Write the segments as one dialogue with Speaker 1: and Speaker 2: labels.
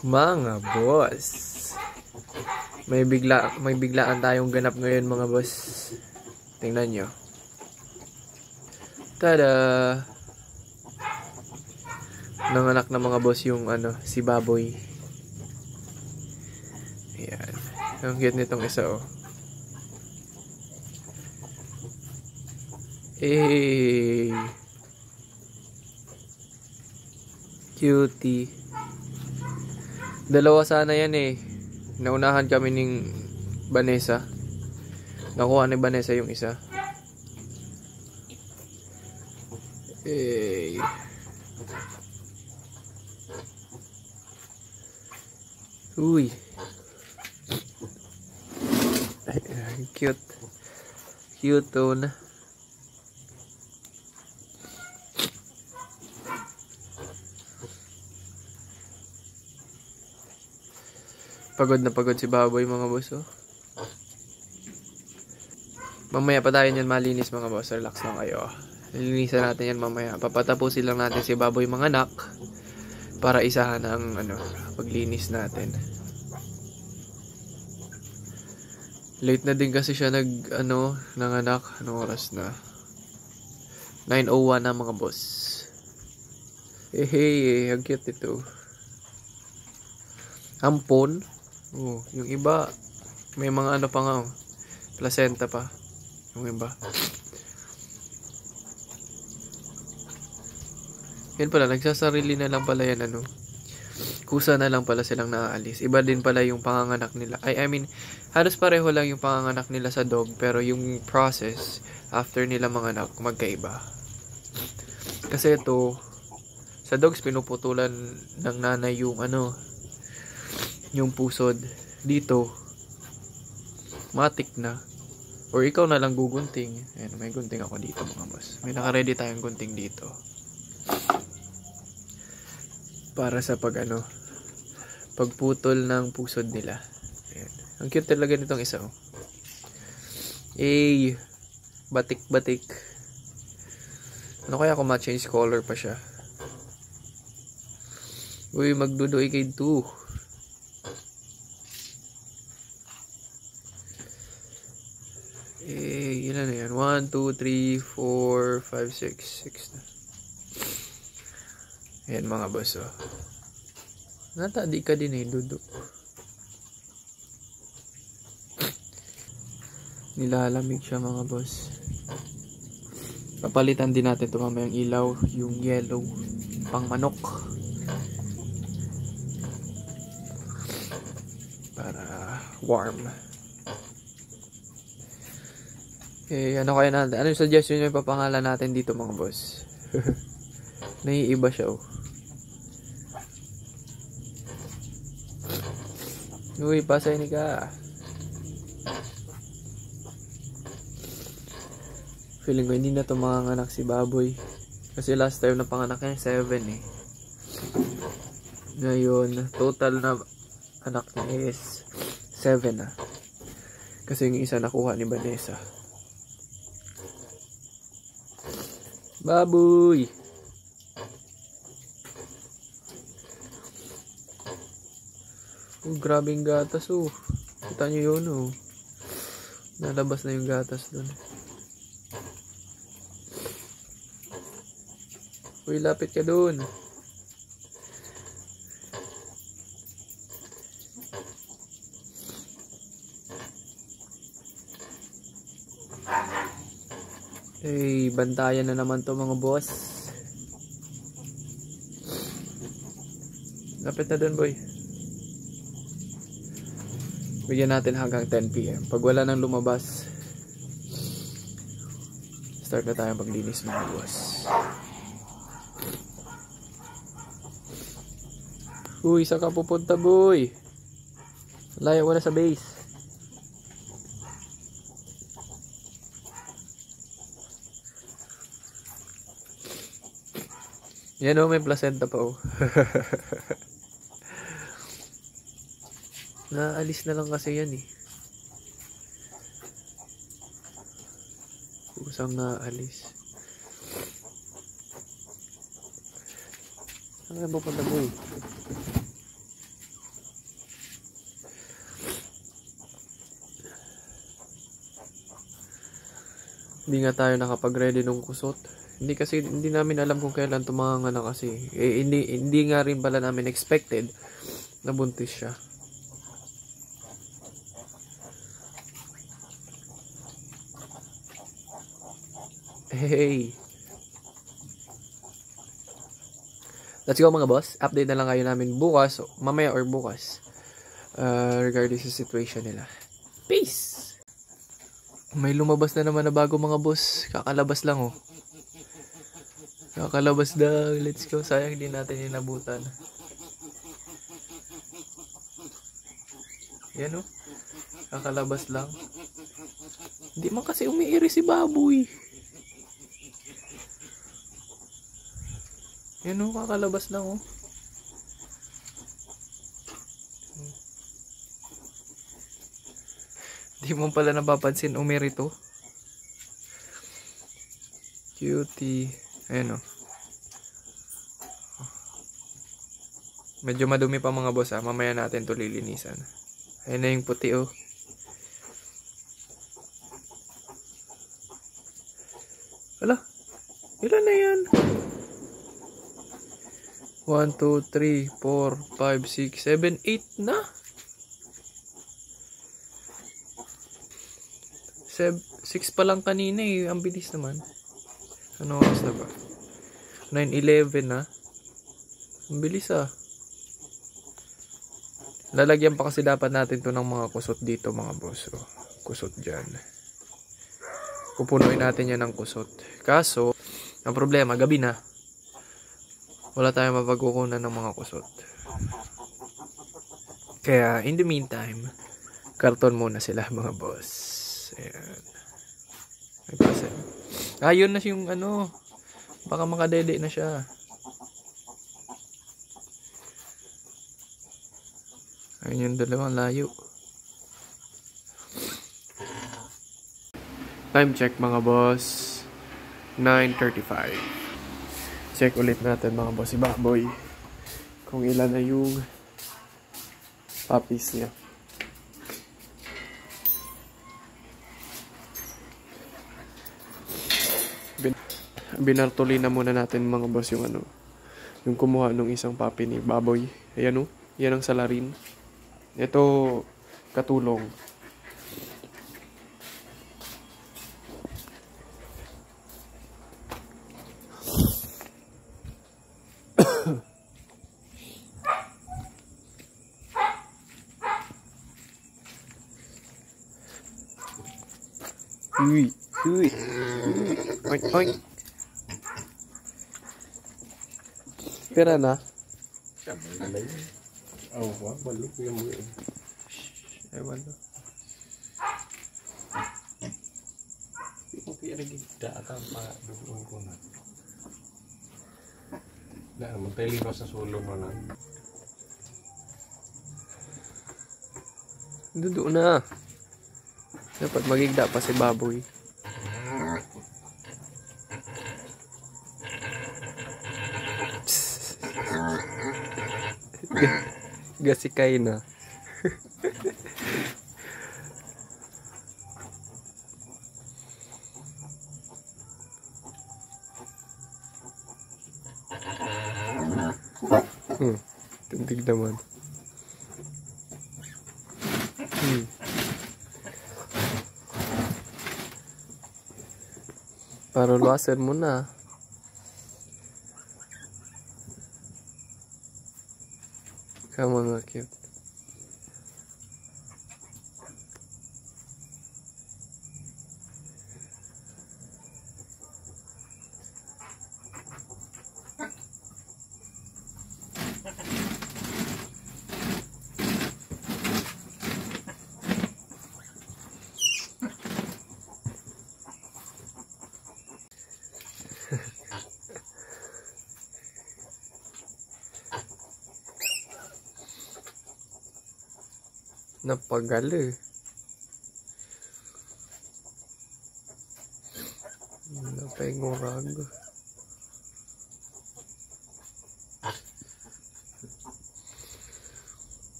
Speaker 1: Mga boss, may biglaan tayong ganap ngayon mga boss. Tingnan nyo. Tada! Nanganak na mga boss yung si baboy. Ayan. Ang cute nitong isa oh. Eh, cutie. Dalawa sana yan eh. Naunahan kami ng Vanessa. Nakuha ni Vanessa yung isa. Eh. Uy. Ay, cute. Cute tone. Pagod na pagod si baboy mga boss oh. Mamaya pa tayo niyan malinis mga boss. Relax lang kayo. Lilinisan natin yan mamaya. Papatapusin lang natin si baboy mga anak para isahan ang paglinis natin. Late na din kasi siya nanganak. Anong oras na? 9:01 na mga boss. Hey, ang cute ito. Ampon. Oh, yung iba may mga pa nga oh. Placenta pa. Yung iba. Yan pala, nagsasarili na lang pala yan Kusa na lang pala silang naaalis. Iba din pala yung panganganak nila. I mean, halos pareho lang yung panganganak nila sa dog. Pero yung process, after nila manganak, magkaiba. Kasi ito, sa dogs, pinuputulan ng nanay yung yung pusod. Dito, matik na. Or ikaw na lang gugunting. Ayan, may gunting ako dito mga boss. May naka-ready tayong gunting dito. Para sa pagputol ng pusod nila. Ayan. Ang cute talaga nitong isa oh. Eh, batik-batik. Ano kaya kung ma-change color pa siya? Uy, magduduy kay 2. Eh, ilan na yan? 1, 2, 3, 4, 5, 6. 6 na. Ayan mga boss oh. Natadi ka din eh, Dudu. Nilalamig siya mga boss. Papalitan din natin ito mamayang ilaw, yung yellow, pang manok. Para warm. Eh, kaya natin? Ano yung suggestion nyo ipapangalan natin dito mga boss? Naiiba siya oh. Uy, pasay ni ka. Feeling ko hindi na ito manganganak si baboy. Kasi last time na panganak niya 7 eh. Ngayon, total na anak niya is 7 na. Kasi yung isa nakuha ni Vanessa. Baboy! Oh, grabing gatas oh. Kita nyo yun oh. Nalabas na yung gatas dun. Uy, lapit ka dun. Eh, bantayan na naman to mga boss. Lapit na dun boy. Bigyan natin hanggang 10 PM. Pag wala nang lumabas, start na tayong paglinis mga boss. Uy, saan ka pupunta boy? Layo wala sa base. Yan o, may placenta pa o. Naalis na lang kasi yan eh. Kusang naalis. Saan ka pupunta boy? Hindi nga tayo nakapag-ready ng kusot. Hindi namin alam kung kailan tumanganak kasi. Hindi nga rin pala namin expected na buntis siya. Hey. Let's go mga boss. Update na lang kayo namin bukas, mamaya or bukas. Regarding sa situation nila. Peace! May lumabas na naman na bago mga boss. Kakalabas lang oh. Kakalabas daw. Let's go. Sayang din natin inabutan. Yan oh. Kakalabas lang. Hindi man kasi umiiri si baboy. Yan oh. Kakalabas lang oh. Di mo pala napapansin, umirito. Cutie. Ayan o. Medyo madumi pa mga boss ha. Mamaya natin to lilinisan. Ayan na yung puti o. Ala. Ilan na yan? 1, 2, 3, 4, 5, 6, 7, 8 na. 6 pa lang kanina eh. Ang bilis naman. Ano oras na ba? 9:11 na. Ang bilis ah. Lalagyan pa kasi dapat natin to ng mga kusot dito mga boss. Oh, kusot dyan. Pupunuin natin yan ng kusot. Kaso, ang problema, gabi na. Wala tayong mapagkukunan ng mga kusot. Kaya, in the meantime, karton muna sila mga boss. Ayan. Ayun na yung ano. Baka makadede na siya. Ayun yung dalawang layo. Time check mga boss. 9:35. Check ulit natin mga boss si Baboy. Kung ilan na yung puppies niya. Binartuli na muna natin mga boss yung ano, yung kumuha ng isang puppy ni Baboy. Ayan o, yan ang salarin. Ito katulong. Uy, uy. Oink, oink. Pera na.
Speaker 2: Oh, balik yung mga.
Speaker 1: Ewan na.
Speaker 2: Yung kaya nagigda at ang pa-dugoon ko na. Dahil magtaliwas sa sulo mo na.
Speaker 1: Doon na. Dapat magigda pa si Baboy. Gasikay na. Tindig naman. Para luwasan mo na. Come on, cute. Napagali. Napengurag.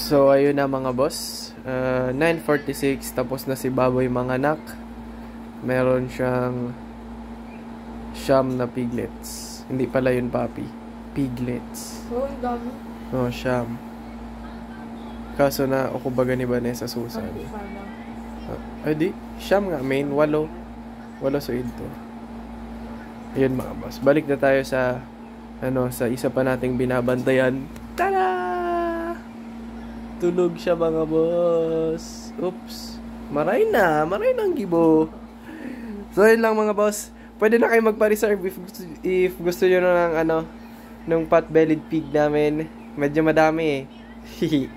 Speaker 1: So, ayun na mga boss. 9:46, tapos na si Baboy manganak. Meron siyang siyam na piglets. Hindi pala yun, papi. Piglets.
Speaker 3: Oo, ang dami.
Speaker 1: Oh, siyam. Kaso na ako baga ni Vanessa Susan. Ay di, siyam nga, main. 8. 8 so ito. Ayun mga boss. Balik na tayo sa sa isa pa nating binabantayan. Tada! Tulog siya mga boss. Oops. Maray na ang gibo. So yun lang mga boss. Pwede na kayo magpa-reserve if gusto nyo ng ng pot-bellied pig namin. Medyo madami eh.